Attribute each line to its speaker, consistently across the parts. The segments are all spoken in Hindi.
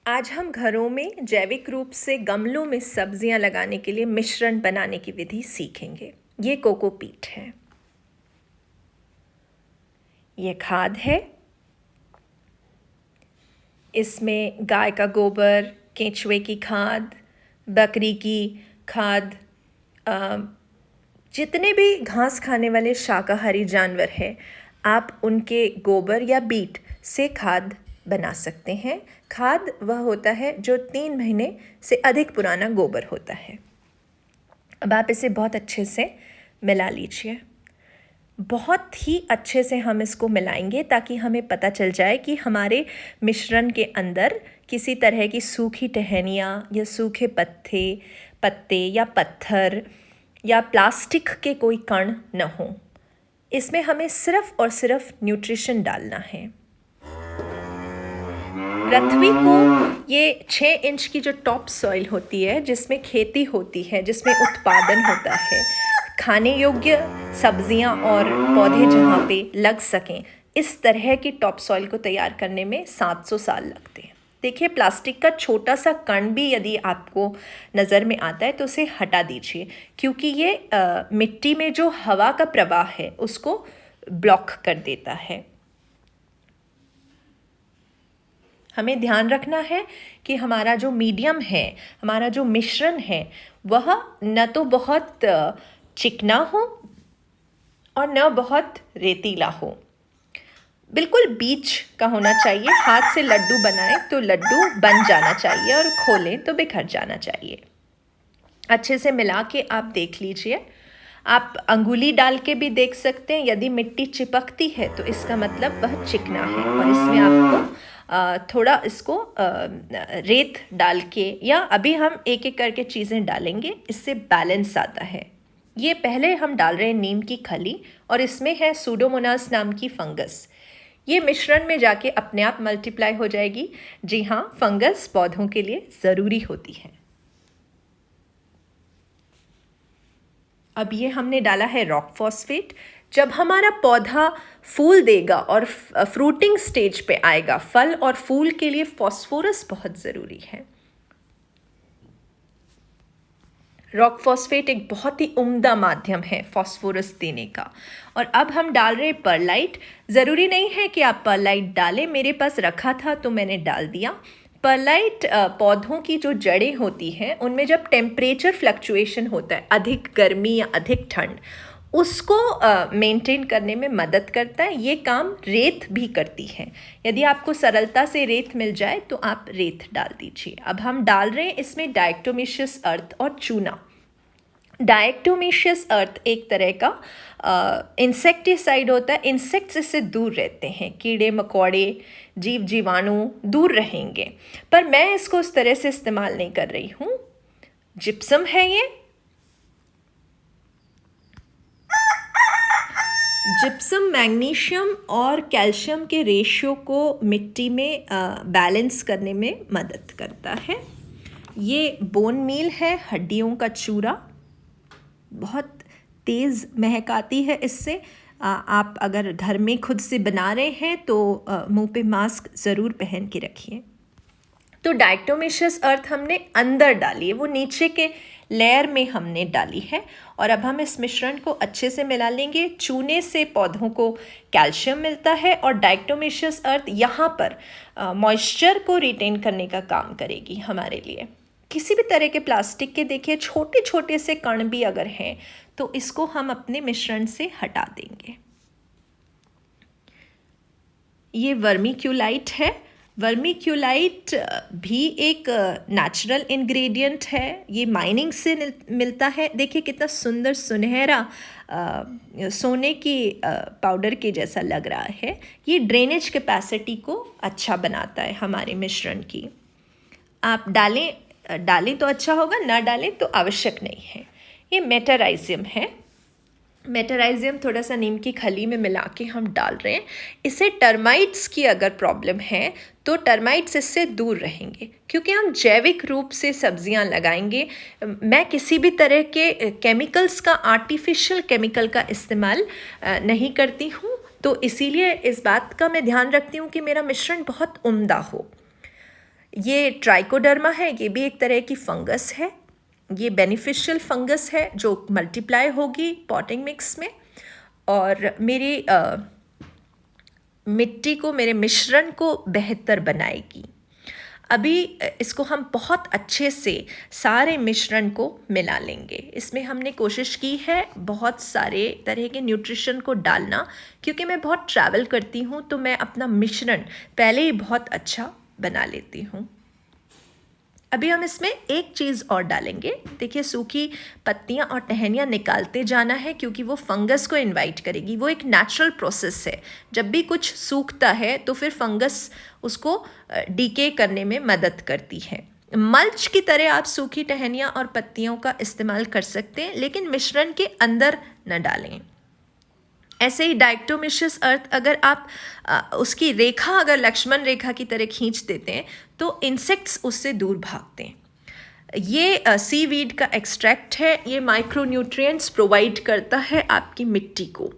Speaker 1: आज हम घरों में जैविक रूप से गमलों में सब्जियां लगाने के लिए मिश्रण बनाने की विधि सीखेंगे। ये कोकोपीट है, ये खाद है। इसमें गाय का गोबर, केंचुए की खाद, बकरी की खाद, अ, जितने भी घास खाने वाले शाकाहारी जानवर हैं, आप उनके गोबर या बीट से खाद बना सकते हैं। खाद वह होता है जो 3 महीने से अधिक पुराना गोबर होता है। अब आप इसे बहुत अच्छे से मिला लीजिए। बहुत ही अच्छे से हम इसको मिलाएंगे ताकि हमें पता चल जाए कि हमारे मिश्रण के अंदर किसी तरह की सूखी टहनियाँ या सूखे पत्ते या पत्थर या प्लास्टिक के कोई कण न हो। इसमें हमें सिर्फ और सिर्फ न्यूट्रिशन डालना है। पृथ्वी को ये 6 इंच की जो टॉप सॉइल होती है, जिसमें खेती होती है, जिसमें उत्पादन होता है, खाने योग्य सब्जियां और पौधे जहाँ पे लग सकें, इस तरह की टॉप सॉइल को तैयार करने में 700 साल लगते हैं। देखिए, प्लास्टिक का छोटा सा कण भी यदि आपको नज़र में आता है तो उसे हटा दीजिए, क्योंकि ये मिट्टी में जो हवा का प्रवाह है उसको ब्लॉक कर देता है। हमें ध्यान रखना है कि हमारा जो मीडियम है, हमारा जो मिश्रण है, वह न तो बहुत चिकना हो और न बहुत रेतीला हो, बिल्कुल बीच का होना चाहिए। हाथ से लड्डू बनाएं तो लड्डू बन जाना चाहिए और खोलें तो बिखर जाना चाहिए। अच्छे से मिला के आप देख लीजिए। आप अंगुली डाल के भी देख सकते हैं। यदि मिट्टी चिपकती है तो इसका मतलब वह चिकना है, और इसमें आपको थोड़ा इसको रेत डाल के, या अभी हम एक एक करके चीज़ें डालेंगे, इससे बैलेंस आता है। ये पहले हम डाल रहे हैं नीम की खली, और इसमें है सूडोमोनास नाम की फंगस। ये मिश्रण में जाके अपने आप मल्टीप्लाई हो जाएगी। जी हाँ, फंगस पौधों के लिए ज़रूरी होती है। अब ये हमने डाला है रॉक फॉस्फेट। जब हमारा पौधा फूल देगा और फ्रूटिंग स्टेज पे आएगा, फल और फूल के लिए फास्फोरस बहुत ज़रूरी है। रॉक फॉस्फेट एक बहुत ही उम्दा माध्यम है फास्फोरस देने का। और अब हम डाल रहे परलाइट। ज़रूरी नहीं है कि आप परलाइट डालें, मेरे पास रखा था तो मैंने डाल दिया। परलाइट पौधों की जो जड़ें होती हैं, उनमें जब टेम्परेचर फ्लक्चुएशन होता है, अधिक गर्मी या अधिक ठंड, उसको मेंटेन करने में मदद करता है। ये काम रेत भी करती है। यदि आपको सरलता से रेत मिल जाए तो आप रेत डाल दीजिए। अब हम डाल रहे हैं इसमें डायटोमिशियस अर्थ और चूना। डायटोमिशियस अर्थ एक तरह का इंसेक्टिसाइड होता है। इंसेक्ट्स इससे दूर रहते हैं, कीड़े मकोड़े, जीव जीवाणु दूर रहेंगे, पर मैं इसको उस तरह से इस्तेमाल नहीं कर रही हूँ। जिप्सम है ये। जिप्सम मैग्नीशियम और कैल्शियम के रेशियो को मिट्टी में बैलेंस करने में मदद करता है। ये बोन मील है, हड्डियों का चूरा। बहुत तेज़ महक आती है इससे। आप अगर घर में खुद से बना रहे हैं तो मुंह पे मास्क ज़रूर पहन के रखिए। तो डायटोमिशियस अर्थ हमने अंदर डाली है, वो नीचे के लेयर में हमने डाली है। और अब हम इस मिश्रण को अच्छे से मिला लेंगे। चूने से पौधों को कैल्शियम मिलता है, और डायटोमिशियस अर्थ यहाँ पर मॉइस्चर को रिटेन करने का काम करेगी हमारे लिए। किसी भी तरह के प्लास्टिक के देखिए छोटे छोटे से कण भी अगर हैं तो इसको हम अपने मिश्रण से हटा देंगे। ये वर्मीक्यूलाइट है। वर्मीक्यूलाइट भी एक नेचुरल इंग्रेडिएंट है। ये माइनिंग से मिलता है। देखिए कितना सुंदर सुनहरा सोने की पाउडर के जैसा लग रहा है। ये ड्रेनेज कैपेसिटी को अच्छा बनाता है हमारे मिश्रण की। आप डालें तो अच्छा होगा, ना डालें तो आवश्यक नहीं है। ये मेटाराइजियम है। मेटाराइजियम थोड़ा सा नीम की खली में मिला के हम डाल रहे हैं। इसे टर्माइट्स की अगर प्रॉब्लम है तो टर्माइट्स इससे दूर रहेंगे, क्योंकि हम जैविक रूप से सब्जियां लगाएंगे। मैं किसी भी तरह के केमिकल्स का, आर्टिफिशियल केमिकल का इस्तेमाल नहीं करती हूँ, तो इसीलिए इस बात का मैं ध्यान रखती हूँ कि मेरा मिश्रण बहुत उम्दा हो। ये ट्राइकोडर्मा है, ये भी एक तरह की फंगस है। ये बेनिफिशियल फंगस है जो मल्टीप्लाई होगी पॉटिंग मिक्स में और मेरी मिट्टी को, मेरे मिश्रण को बेहतर बनाएगी। अभी इसको हम बहुत अच्छे से सारे मिश्रण को मिला लेंगे। इसमें हमने कोशिश की है बहुत सारे तरह के न्यूट्रिशन को डालना, क्योंकि मैं बहुत ट्रैवल करती हूँ तो मैं अपना मिश्रण पहले ही बहुत अच्छा बना लेती हूँ। अभी हम इसमें एक चीज़ और डालेंगे। देखिए, सूखी पत्तियां और टहनियाँ निकालते जाना है क्योंकि वो फंगस को इनवाइट करेगी। वो एक नेचुरल प्रोसेस है। जब भी कुछ सूखता है तो फिर फंगस उसको डीके करने में मदद करती है। मल्च की तरह आप सूखी टहनियाँ और पत्तियों का इस्तेमाल कर सकते हैं, लेकिन मिश्रण के अंदर न डालें। ऐसे ही डायक्टोमिशियस अर्थ अगर आप उसकी रेखा अगर लक्ष्मण रेखा की तरह खींच देते हैं तो इंसेक्ट्स उससे दूर भागते हैं। ये सीवीड का एक्सट्रैक्ट है। ये माइक्रोन्यूट्रिएंट्स प्रोवाइड करता है आपकी मिट्टी को।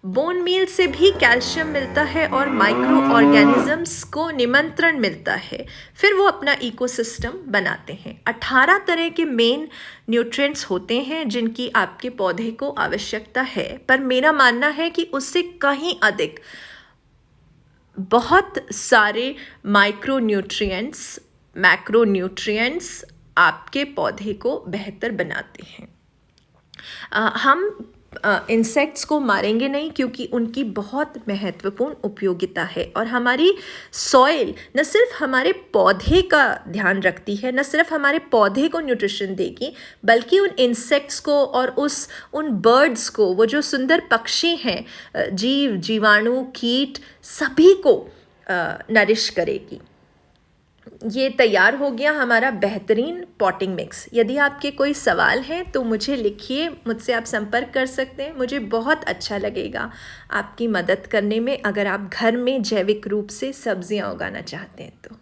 Speaker 1: बोन मील से भी कैल्शियम मिलता है और माइक्रो ऑर्गेनिजम्स को निमंत्रण मिलता है, फिर वो अपना इकोसिस्टम बनाते हैं। 18 तरह के मेन न्यूट्रिएंट्स होते हैं जिनकी आपके पौधे को आवश्यकता है, पर मेरा मानना है कि उससे कहीं अधिक बहुत सारे माइक्रो न्यूट्रिएंट्स, मैक्रो न्यूट्रिएंट्स आपके पौधे को बेहतर बनाते हैं। हम इंसेक्ट्स को मारेंगे नहीं क्योंकि उनकी बहुत महत्वपूर्ण उपयोगिता है और हमारी सॉइल न सिर्फ हमारे पौधे का ध्यान रखती है, न सिर्फ हमारे पौधे को न्यूट्रिशन देगी, बल्कि उन इंसेक्ट्स को और उन बर्ड्स को, वो जो सुंदर पक्षी हैं, जीव, जीवाणु, कीट, सभी को नरिश करेगी। ये तैयार हो गया हमारा बेहतरीन पॉटिंग मिक्स। यदि आपके कोई सवाल हैं तो मुझे लिखिए, मुझसे आप संपर्क कर सकते हैं। मुझे बहुत अच्छा लगेगा आपकी मदद करने में, अगर आप घर में जैविक रूप से सब्जियां उगाना चाहते हैं तो।